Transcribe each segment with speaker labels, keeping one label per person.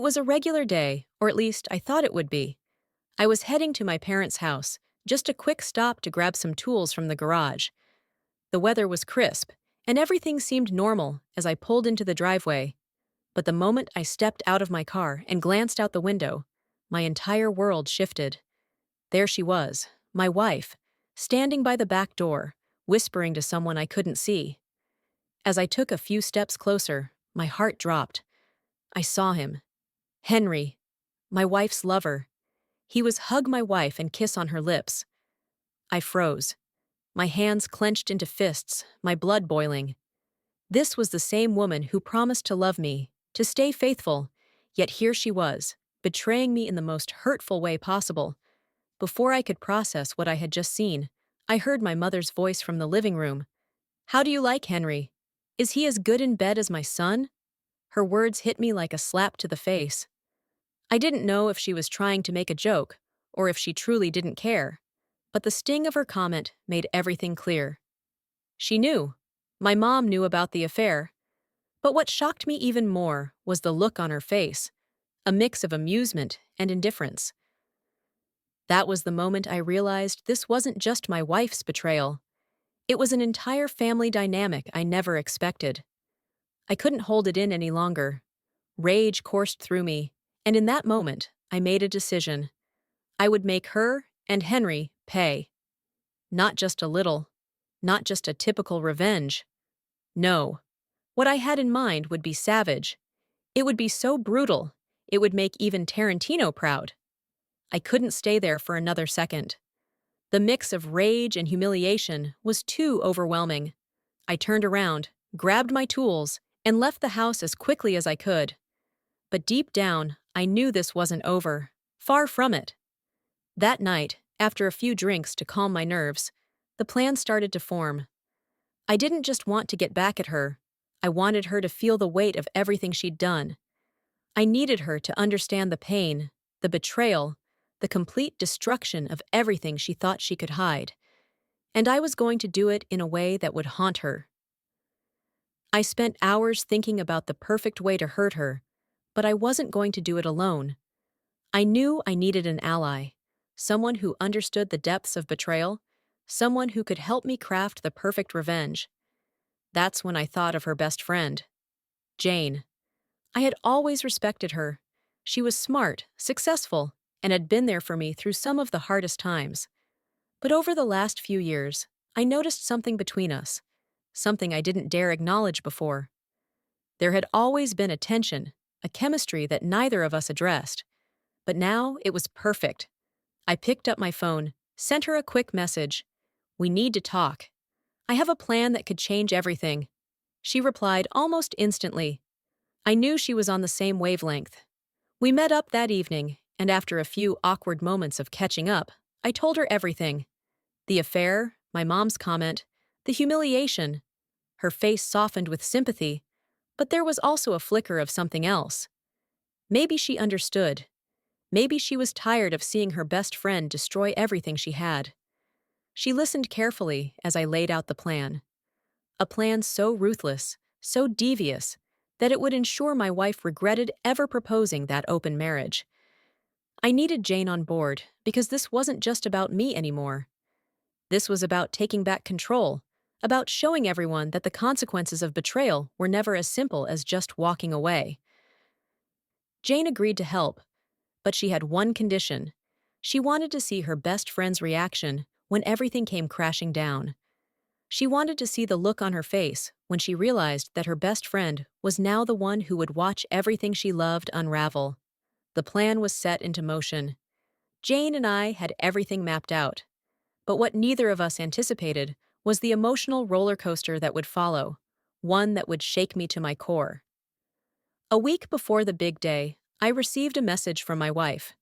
Speaker 1: was a regular day, or at least I thought it would be. I was heading to my parents' house, just a quick stop to grab some tools from the garage. The weather was crisp, and everything seemed normal as I pulled into the driveway. But the moment I stepped out of my car and glanced out the window, my entire world shifted. There she was, my wife, standing by the back door, whispering to someone I couldn't see. As I took a few steps closer, my heart dropped. I saw him. Henry, my wife's lover. He was hug my wife and kiss on her lips. I froze. My hands clenched into fists, my blood boiling. This was the same woman who promised to love me, to stay faithful, yet here she was, betraying me in the most hurtful way possible. Before I could process what I had just seen, I heard my mother's voice from the living room. "How do you like Henry? Is he as good in bed as my son?" Her words hit me like a slap to the face. I didn't know if she was trying to make a joke, or if she truly didn't care. But the sting of her comment made everything clear. She knew. My mom knew about the affair. But what shocked me even more was the look on her face, a mix of amusement and indifference. That was the moment I realized this wasn't just my wife's betrayal. It was an entire family dynamic I never expected. I couldn't hold it in any longer. Rage coursed through me, and in that moment, I made a decision. I would make her and Henry pay. Not just a little, not just a typical revenge. No. What I had in mind would be savage. It would be so brutal, it would make even Tarantino proud. I couldn't stay there for another second. The mix of rage and humiliation was too overwhelming. I turned around, grabbed my tools, and left the house as quickly as I could. But deep down, I knew this wasn't over. Far from it. That night, after a few drinks to calm my nerves, the plan started to form. I didn't just want to get back at her. I wanted her to feel the weight of everything she'd done. I needed her to understand the pain, the betrayal, the complete destruction of everything she thought she could hide. And I was going to do it in a way that would haunt her. I spent hours thinking about the perfect way to hurt her, but I wasn't going to do it alone. I knew I needed an ally. Someone who understood the depths of betrayal, someone who could help me craft the perfect revenge. That's when I thought of her best friend, Jane. I had always respected her. She was smart, successful, and had been there for me through some of the hardest times. But over the last few years, I noticed something between us, something I didn't dare acknowledge before. There had always been a tension, a chemistry that neither of us addressed. But now it was perfect. I picked up my phone, sent her a quick message. "We need to talk. I have a plan that could change everything." She replied almost instantly. I knew she was on the same wavelength. We met up that evening, and after a few awkward moments of catching up, I told her everything. The affair, my mom's comment, the humiliation. Her face softened with sympathy, but there was also a flicker of something else. Maybe she understood. Maybe she was tired of seeing her best friend destroy everything she had. She listened carefully as I laid out the plan. A plan so ruthless, so devious, that it would ensure my wife regretted ever proposing that open marriage. I needed Jane on board because this wasn't just about me anymore. This was about taking back control, about showing everyone that the consequences of betrayal were never as simple as just walking away. Jane agreed to help, but she had one condition. She wanted to see her best friend's reaction when everything came crashing down. She wanted to see the look on her face when she realized that her best friend was now the one who would watch everything she loved unravel. The plan was set into motion. Jane and I had everything mapped out. But what neither of us anticipated was the emotional roller coaster that would follow, one that would shake me to my core. A week before the big day, I received a message from my wife.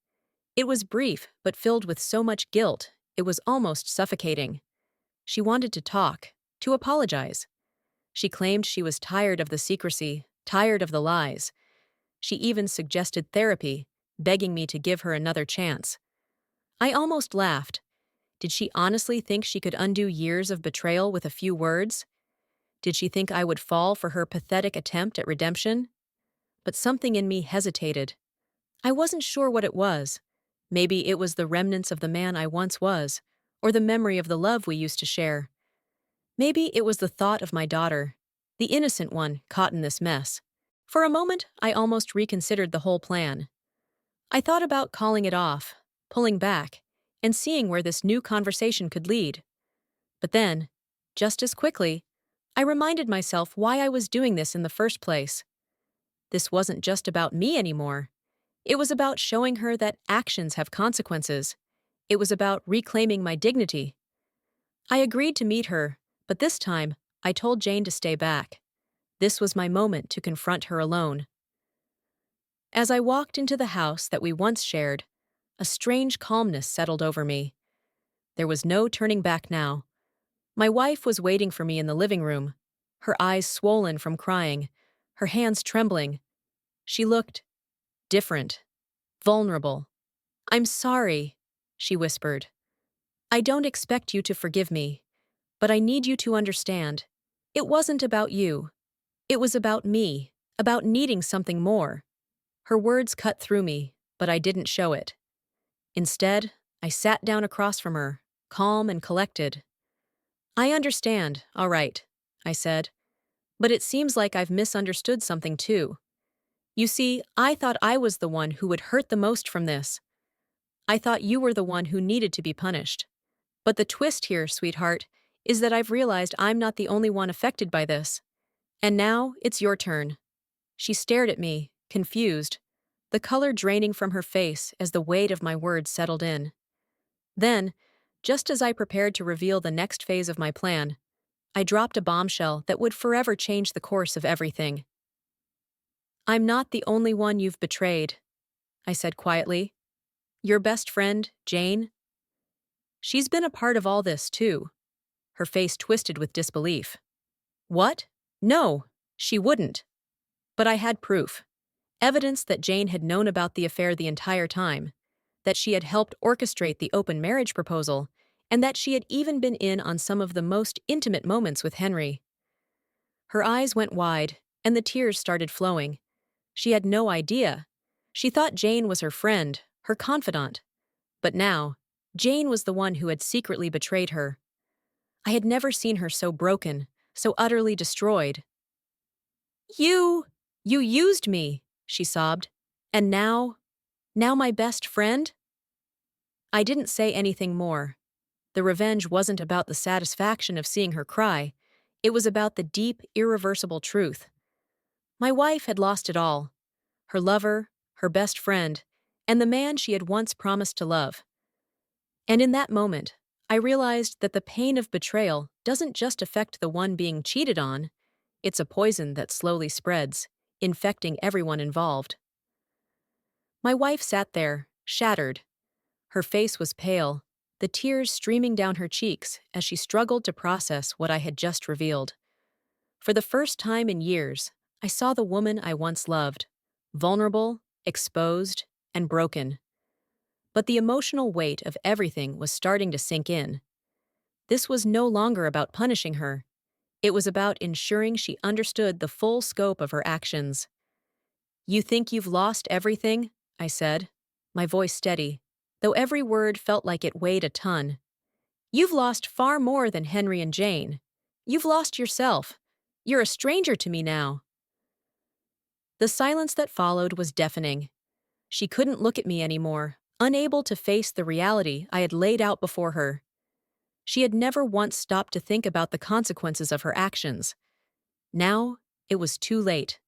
Speaker 1: It was brief, but filled with so much guilt, it was almost suffocating. She wanted to talk, to apologize. She claimed she was tired of the secrecy, tired of the lies. She even suggested therapy, begging me to give her another chance. I almost laughed. Did she honestly think she could undo years of betrayal with a few words? Did she think I would fall for her pathetic attempt at redemption? But something in me hesitated. I wasn't sure what it was. Maybe it was the remnants of the man I once was, or the memory of the love we used to share. Maybe it was the thought of my daughter, the innocent one caught in this mess. For a moment, I almost reconsidered the whole plan. I thought about calling it off, pulling back, and seeing where this new conversation could lead. But then, just as quickly, I reminded myself why I was doing this in the first place. This wasn't just about me anymore. It was about showing her that actions have consequences. It was about reclaiming my dignity. I agreed to meet her, but this time, I told Jane to stay back. This was my moment to confront her alone. As I walked into the house that we once shared, a strange calmness settled over me. There was no turning back now. My wife was waiting for me in the living room, her eyes swollen from crying, her hands trembling. She looked different, vulnerable. "I'm sorry," she whispered. "I don't expect you to forgive me, but I need you to understand. It wasn't about you. It was about me, about needing something more." Her words cut through me, but I didn't show it. Instead, I sat down across from her, calm and collected. "I understand, all right," I said. "But it seems like I've misunderstood something too. You see, I thought I was the one who would hurt the most from this. I thought you were the one who needed to be punished. But the twist here, sweetheart, is that I've realized I'm not the only one affected by this. And now it's your turn." She stared at me, confused, the color draining from her face as the weight of my words settled in. Then, just as I prepared to reveal the next phase of my plan, I dropped a bombshell that would forever change the course of everything. "I'm not the only one you've betrayed," I said quietly. "Your best friend, Jane, she's been a part of all this, too." Her face twisted with disbelief. "What? No, she wouldn't." But I had proof. Evidence that Jane had known about the affair the entire time, that she had helped orchestrate the open marriage proposal, and that she had even been in on some of the most intimate moments with Henry. Her eyes went wide, and the tears started flowing. She had no idea. She thought Jane was her friend, her confidant. But now, Jane was the one who had secretly betrayed her. I had never seen her so broken, so utterly destroyed. You used me," she sobbed. "And now my best friend?" I didn't say anything more. The revenge wasn't about the satisfaction of seeing her cry. It was about the deep, irreversible truth. My wife had lost it all. Her lover, her best friend, and the man she had once promised to love. And in that moment, I realized that the pain of betrayal doesn't just affect the one being cheated on. It's a poison that slowly spreads, infecting everyone involved. My wife sat there, shattered. Her face was pale, the tears streaming down her cheeks as she struggled to process what I had just revealed. For the first time in years, I saw the woman I once loved, vulnerable, exposed, and broken. But the emotional weight of everything was starting to sink in. This was no longer about punishing her. It was about ensuring she understood the full scope of her actions. "You think you've lost everything?" I said, my voice steady, though every word felt like it weighed a ton. "You've lost far more than Henry and Jane. You've lost yourself. You're a stranger to me now." The silence that followed was deafening. She couldn't look at me anymore, unable to face the reality I had laid out before her. She had never once stopped to think about the consequences of her actions. Now, it was too late.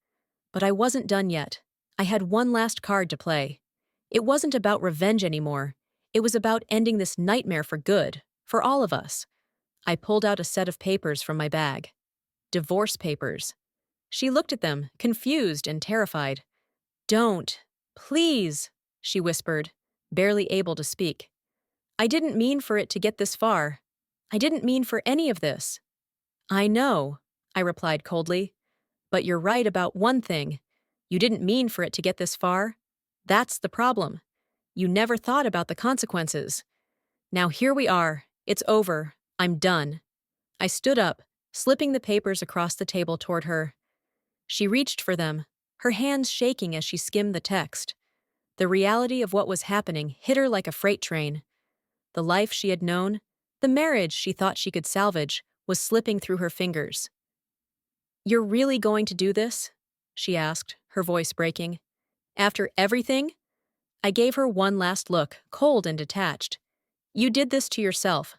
Speaker 1: But I wasn't done yet. I had one last card to play. It wasn't about revenge anymore. It was about ending this nightmare for good, for all of us. I pulled out a set of papers from my bag. Divorce papers. She looked at them, confused and terrified. "Don't. Please," she whispered, barely able to speak. "I didn't mean for it to get this far. I didn't mean for any of this." "I know," I replied coldly. "But you're right about one thing. You didn't mean for it to get this far. That's the problem. You never thought about the consequences. Now here we are. It's over. I'm done." I stood up, slipping the papers across the table toward her. She reached for them, her hands shaking as she skimmed the text. The reality of what was happening hit her like a freight train. The life she had known, the marriage she thought she could salvage, was slipping through her fingers. "You're really going to do this?" she asked, her voice breaking. "After everything?" I gave her one last look, cold and detached. "You did this to yourself.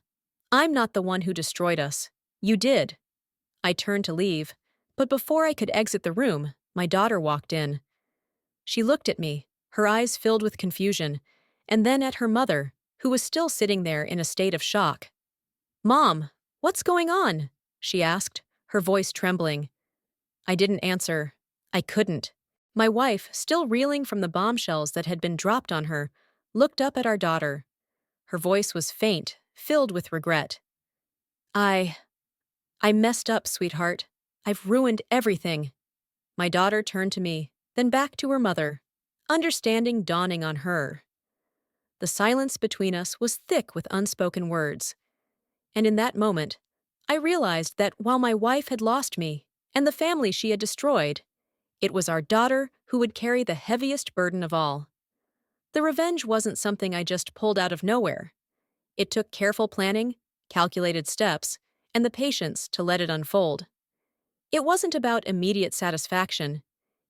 Speaker 1: I'm not the one who destroyed us. You did." I turned to leave, but before I could exit the room, my daughter walked in. She looked at me, her eyes filled with confusion, and then at her mother, who was still sitting there in a state of shock. "Mom, what's going on?" she asked, her voice trembling. I didn't answer. I couldn't. My wife, still reeling from the bombshells that had been dropped on her, looked up at our daughter. Her voice was faint, filled with regret. I messed up, sweetheart. I've ruined everything." My daughter turned to me, then back to her mother, understanding dawning on her. The silence between us was thick with unspoken words. And in that moment, I realized that while my wife had lost me, and the family she had destroyed, it was our daughter who would carry the heaviest burden of all. The revenge wasn't something I just pulled out of nowhere. It took careful planning, calculated steps, and the patience to let it unfold. It wasn't about immediate satisfaction.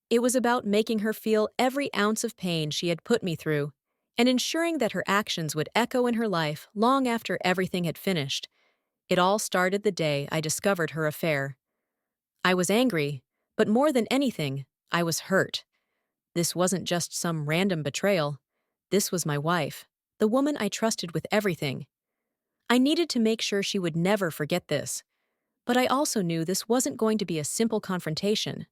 Speaker 1: It was about making her feel every ounce of pain she had put me through, and ensuring that her actions would echo in her life long after everything had finished. It all started the day I discovered her affair. I was angry, but more than anything, I was hurt. This wasn't just some random betrayal. This was my wife, the woman I trusted with everything. I needed to make sure she would never forget this. But I also knew this wasn't going to be a simple confrontation.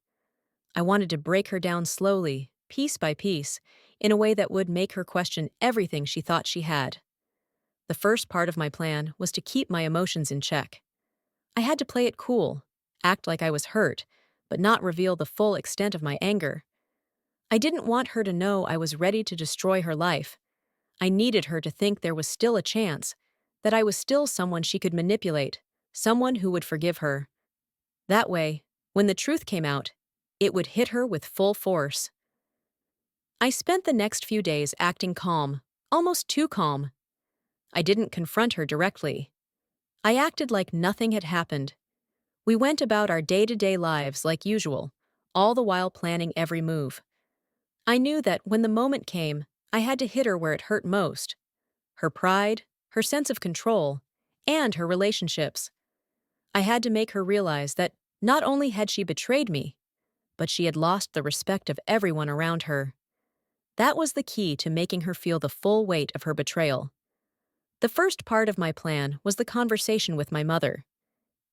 Speaker 1: I wanted to break her down slowly, piece by piece, in a way that would make her question everything she thought she had. The first part of my plan was to keep my emotions in check. I had to play it cool, act like I was hurt, but not reveal the full extent of my anger. I didn't want her to know I was ready to destroy her life. I needed her to think there was still a chance, that I was still someone she could manipulate, someone who would forgive her. That way, when the truth came out, it would hit her with full force. I spent the next few days acting calm, almost too calm. I didn't confront her directly. I acted like nothing had happened. We went about our day-to-day lives like usual, all the while planning every move. I knew that when the moment came, I had to hit her where it hurt most. Her pride, her sense of control, and her relationships. I had to make her realize that not only had she betrayed me, but she had lost the respect of everyone around her. That was the key to making her feel the full weight of her betrayal. The first part of my plan was the conversation with my mother.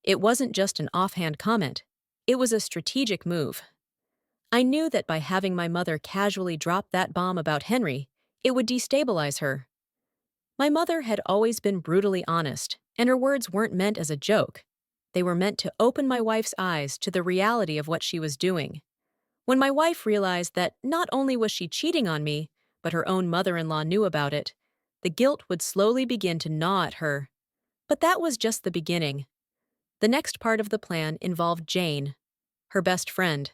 Speaker 1: It wasn't just an offhand comment. It was a strategic move. I knew that by having my mother casually drop that bomb about Henry, it would destabilize her. My mother had always been brutally honest, and her words weren't meant as a joke. They were meant to open my wife's eyes to the reality of what she was doing. When my wife realized that not only was she cheating on me, but her own mother-in-law knew about it, the guilt would slowly begin to gnaw at her. But that was just the beginning. The next part of the plan involved Jane, her best friend.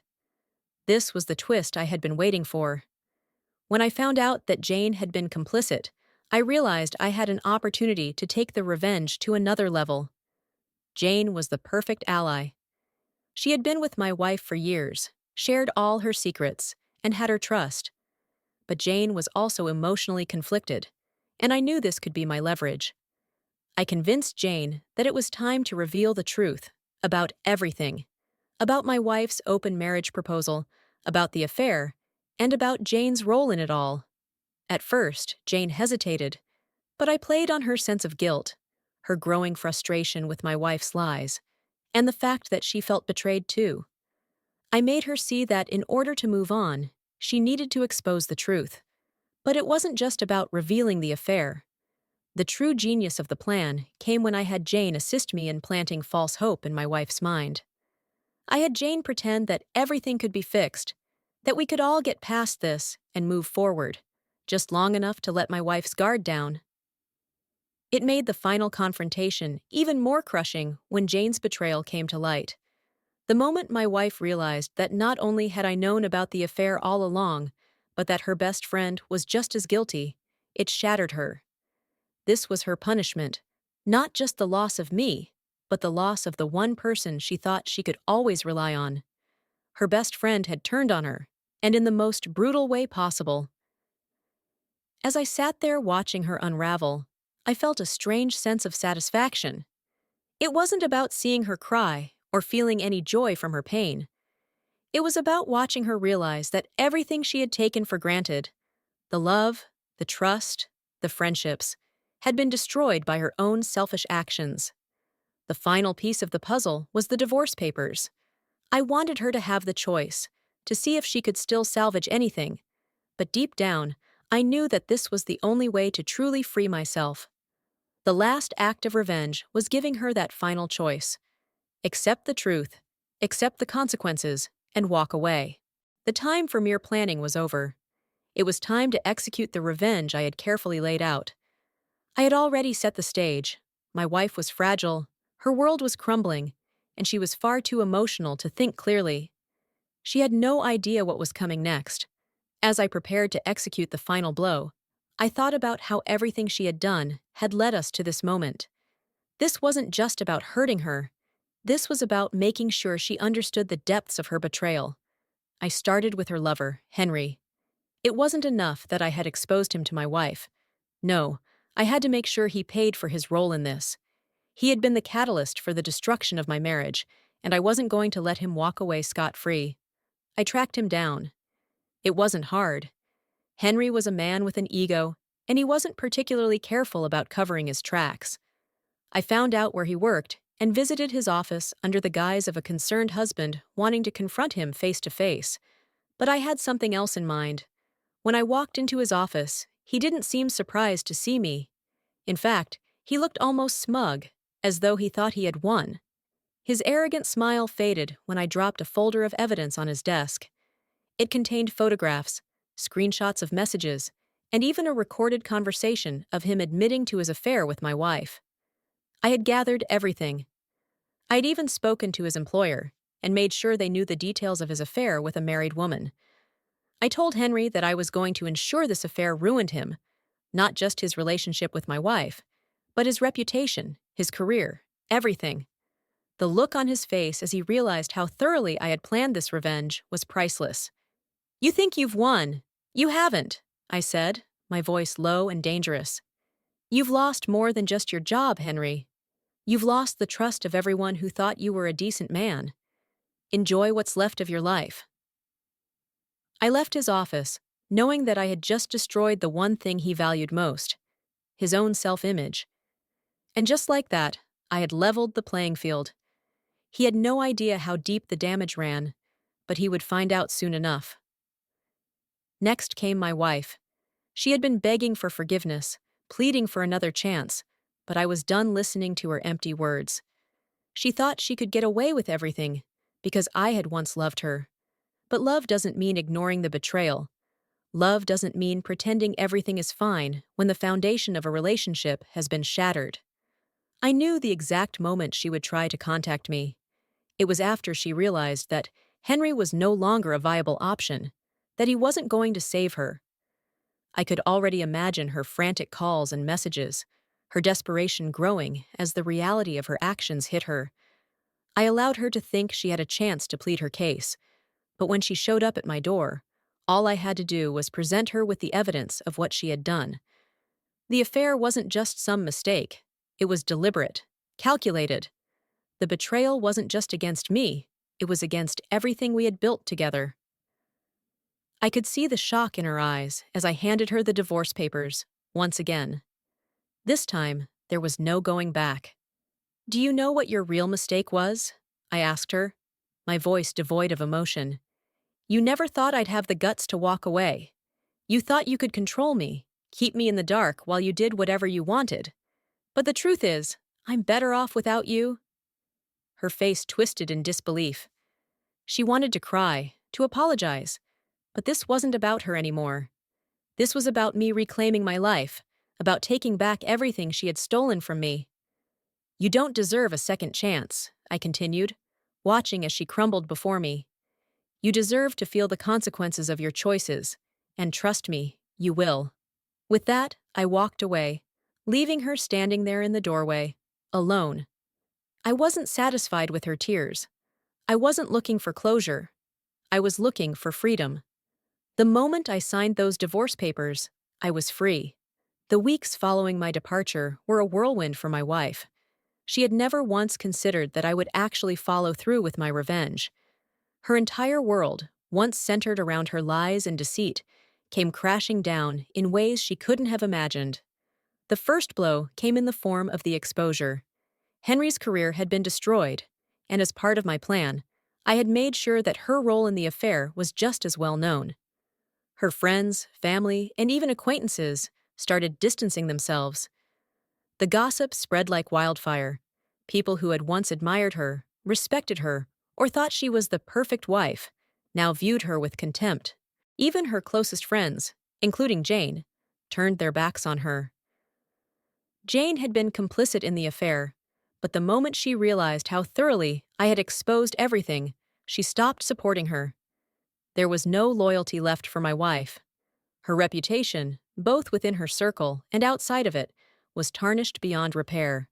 Speaker 1: This was the twist I had been waiting for. When I found out that Jane had been complicit, I realized I had an opportunity to take the revenge to another level. Jane was the perfect ally. She had been with my wife for years, shared all her secrets, and had her trust. But Jane was also emotionally conflicted, and I knew this could be my leverage. I convinced Jane that it was time to reveal the truth about everything, about my wife's open marriage proposal, about the affair, and about Jane's role in it all. At first, Jane hesitated, but I played on her sense of guilt, her growing frustration with my wife's lies, and the fact that she felt betrayed too. I made her see that in order to move on, she needed to expose the truth. But it wasn't just about revealing the affair. The true genius of the plan came when I had Jane assist me in planting false hope in my wife's mind. I had Jane pretend that everything could be fixed, that we could all get past this and move forward, just long enough to let my wife's guard down. It made the final confrontation even more crushing when Jane's betrayal came to light. The moment my wife realized that not only had I known about the affair all along, but that her best friend was just as guilty. It shattered her. This was her punishment, not just the loss of me, but the loss of the one person she thought she could always rely on. Her best friend had turned on her, and in the most brutal way possible. As I sat there watching her unravel, I felt a strange sense of satisfaction. It wasn't about seeing her cry or feeling any joy from her pain. It was about watching her realize that everything she had taken for granted, the love, the trust, the friendships, had been destroyed by her own selfish actions. The final piece of the puzzle was the divorce papers. I wanted her to have the choice, to see if she could still salvage anything, but deep down, I knew that this was the only way to truly free myself. The last act of revenge was giving her that final choice. Accept the truth, accept the consequences, and walk away. The time for mere planning was over. It was time to execute the revenge I had carefully laid out. I had already set the stage. My wife was fragile, her world was crumbling, and she was far too emotional to think clearly. She had no idea what was coming next. As I prepared to execute the final blow, I thought about how everything she had done had led us to this moment. This wasn't just about hurting her. This was about making sure she understood the depths of her betrayal. I started with her lover, Henry. It wasn't enough that I had exposed him to my wife. No, I had to make sure he paid for his role in this. He had been the catalyst for the destruction of my marriage, and I wasn't going to let him walk away scot-free. I tracked him down. It wasn't hard. Henry was a man with an ego, and he wasn't particularly careful about covering his tracks. I found out where he worked and visited his office under the guise of a concerned husband wanting to confront him face to face. But I had something else in mind. When I walked into his office, he didn't seem surprised to see me. In fact, he looked almost smug, as though he thought he had won. His arrogant smile faded when I dropped a folder of evidence on his desk. It contained photographs, screenshots of messages, and even a recorded conversation of him admitting to his affair with my wife. I had gathered everything. I'd even spoken to his employer and made sure they knew the details of his affair with a married woman. I told Henry that I was going to ensure this affair ruined him, not just his relationship with my wife, but his reputation, his career, everything. The look on his face as he realized how thoroughly I had planned this revenge was priceless. "You think you've won. You haven't," I said, my voice low and dangerous. "You've lost more than just your job, Henry. You've lost the trust of everyone who thought you were a decent man. Enjoy what's left of your life." I left his office, knowing that I had just destroyed the one thing he valued most, his own self-image. And just like that, I had leveled the playing field. He had no idea how deep the damage ran, but he would find out soon enough. Next came my wife. She had been begging for forgiveness, pleading for another chance, but I was done listening to her empty words. She thought she could get away with everything because I had once loved her. But love doesn't mean ignoring the betrayal. Love doesn't mean pretending everything is fine when the foundation of a relationship has been shattered. I knew the exact moment she would try to contact me. It was after she realized that Henry was no longer a viable option, that he wasn't going to save her. I could already imagine her frantic calls and messages, her desperation growing as the reality of her actions hit her. I allowed her to think she had a chance to plead her case, but when she showed up at my door, all I had to do was present her with the evidence of what she had done. The affair wasn't just some mistake. It was deliberate, calculated. The betrayal wasn't just against me, it was against everything we had built together. I could see the shock in her eyes as I handed her the divorce papers, once again. This time, there was no going back. "Do you know what your real mistake was?" I asked her, my voice devoid of emotion. "You never thought I'd have the guts to walk away. You thought you could control me, keep me in the dark while you did whatever you wanted. But the truth is, I'm better off without you." Her face twisted in disbelief. She wanted to cry, to apologize, but this wasn't about her anymore. This was about me reclaiming my life, about taking back everything she had stolen from me. "You don't deserve a second chance," I continued, watching as she crumbled before me. "You deserve to feel the consequences of your choices, And trust me, you will. With that, I walked away, leaving her standing there in the doorway, alone. I wasn't satisfied with her tears. I wasn't looking for closure. I was looking for freedom. The moment I signed those divorce papers, I was free. The weeks following my departure were a whirlwind for my wife. She had never once considered that I would actually follow through with my revenge. Her entire world, once centered around her lies and deceit, came crashing down in ways she couldn't have imagined. The first blow came in the form of the exposure. Henry's career had been destroyed, and as part of my plan, I had made sure that her role in the affair was just as well known. Her friends, family, and even acquaintances started distancing themselves. The gossip spread like wildfire. People who had once admired her, respected her, or thought she was the perfect wife, now viewed her with contempt. Even her closest friends, including Jane, turned their backs on her. Jane had been complicit in the affair, but the moment she realized how thoroughly I had exposed everything, she stopped supporting her. There was no loyalty left for my wife. Her reputation, both within her circle and outside of it, was tarnished beyond repair.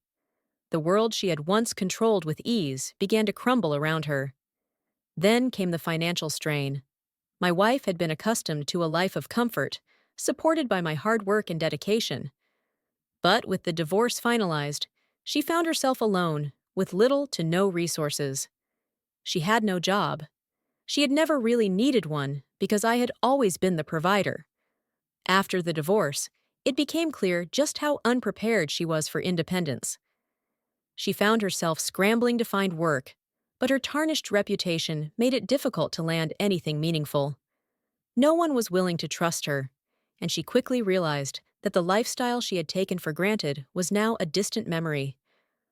Speaker 1: The world she had once controlled with ease began to crumble around her. Then came the financial strain. My wife had been accustomed to a life of comfort, supported by my hard work and dedication. But with the divorce finalized, she found herself alone, with little to no resources. She had no job. She had never really needed one because I had always been the provider. After the divorce, it became clear just how unprepared she was for independence. She found herself scrambling to find work, but her tarnished reputation made it difficult to land anything meaningful. No one was willing to trust her, and she quickly realized that the lifestyle she had taken for granted was now a distant memory.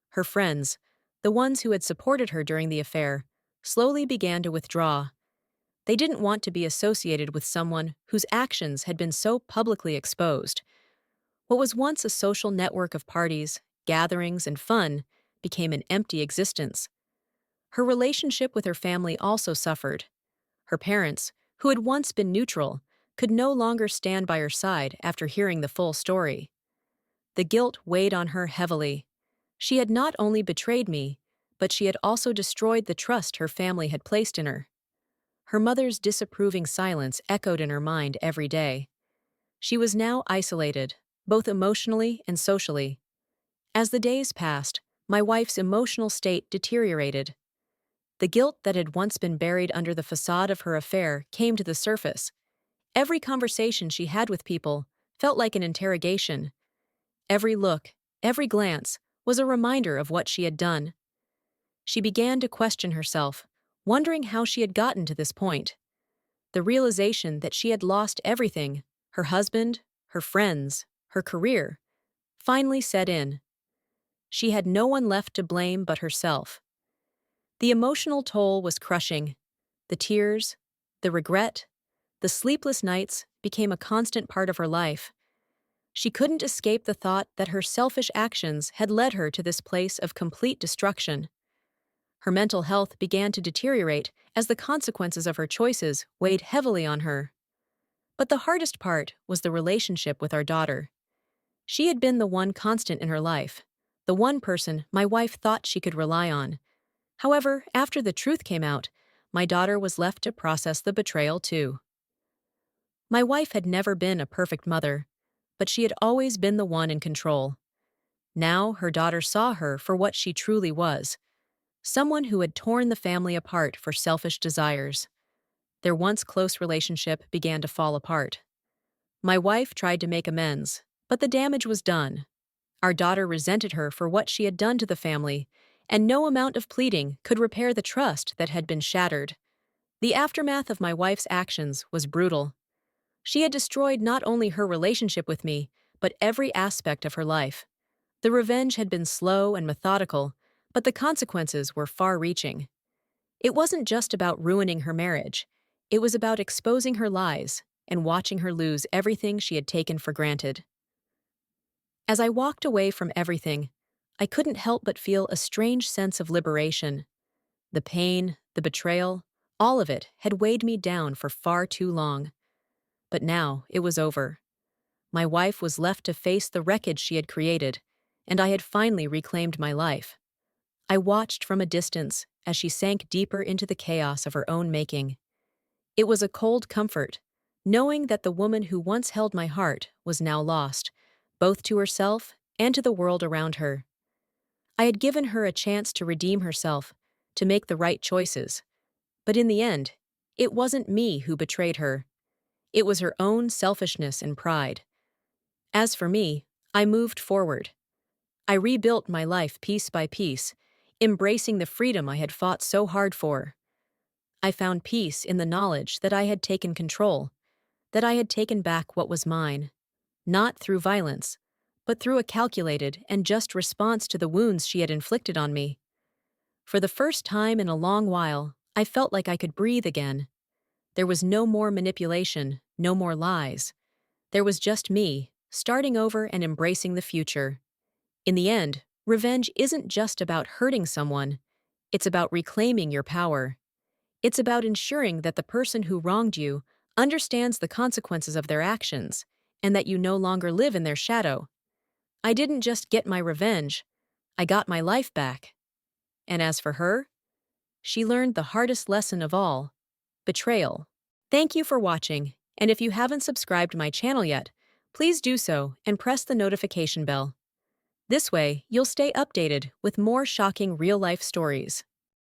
Speaker 1: Her friends, the ones who had supported her during the affair, slowly began to withdraw. They didn't want to be associated with someone whose actions had been so publicly exposed. What was once a social network of parties, gatherings, and fun became an empty existence. Her relationship with her family also suffered. Her parents, who had once been neutral, could no longer stand by her side after hearing the full story. The guilt weighed on her heavily. She had not only betrayed me, but she had also destroyed the trust her family had placed in her. Her mother's disapproving silence echoed in her mind every day. She was now isolated, both emotionally and socially. As the days passed, my wife's emotional state deteriorated. The guilt that had once been buried under the facade of her affair came to the surface. Every conversation she had with people felt like an interrogation. Every look, every glance, was a reminder of what she had done. She began to question herself, wondering how she had gotten to this point. The realization that she had lost everything, her husband, her friends, her career, finally set in. She had no one left to blame but herself. The emotional toll was crushing. The tears, the regret, the sleepless nights became a constant part of her life. She couldn't escape the thought that her selfish actions had led her to this place of complete destruction. Her mental health began to deteriorate as the consequences of her choices weighed heavily on her. But the hardest part was the relationship with our daughter. She had been the one constant in her life, the one person my wife thought she could rely on. However, after the truth came out, my daughter was left to process the betrayal too. My wife had never been a perfect mother, but she had always been the one in control. Now her daughter saw her for what she truly was, someone who had torn the family apart for selfish desires. Their once close relationship began to fall apart. My wife tried to make amends, but the damage was done. Our daughter resented her for what she had done to the family, and no amount of pleading could repair the trust that had been shattered. The aftermath of my wife's actions was brutal. She had destroyed not only her relationship with me, but every aspect of her life. The revenge had been slow and methodical, but the consequences were far-reaching. It wasn't just about ruining her marriage. It was about exposing her lies and watching her lose everything she had taken for granted. As I walked away from everything, I couldn't help but feel a strange sense of liberation. The pain, the betrayal, all of it had weighed me down for far too long. But now it was over. My wife was left to face the wreckage she had created, and I had finally reclaimed my life. I watched from a distance as she sank deeper into the chaos of her own making. It was a cold comfort, knowing that the woman who once held my heart was now lost, both to herself and to the world around her. I had given her a chance to redeem herself, to make the right choices. But in the end, it wasn't me who betrayed her. It was her own selfishness and pride. As for me, I moved forward. I rebuilt my life piece by piece, embracing the freedom I had fought so hard for. I found peace in the knowledge that I had taken control, that I had taken back what was mine, not through violence, but through a calculated and just response to the wounds she had inflicted on me. For the first time in a long while, I felt like I could breathe again. There was no more manipulation, no more lies. There was just me, starting over and embracing the future. In the end, revenge isn't just about hurting someone. It's about reclaiming your power. It's about ensuring that the person who wronged you understands the consequences of their actions, and that you no longer live in their shadow. I didn't just get my revenge, I got my life back. And as for her, she learned the hardest lesson of all: betrayal. Thank you for watching, and if you haven't subscribed to my channel yet, please do so and press the notification bell. This way, you'll stay updated with more shocking real-life stories.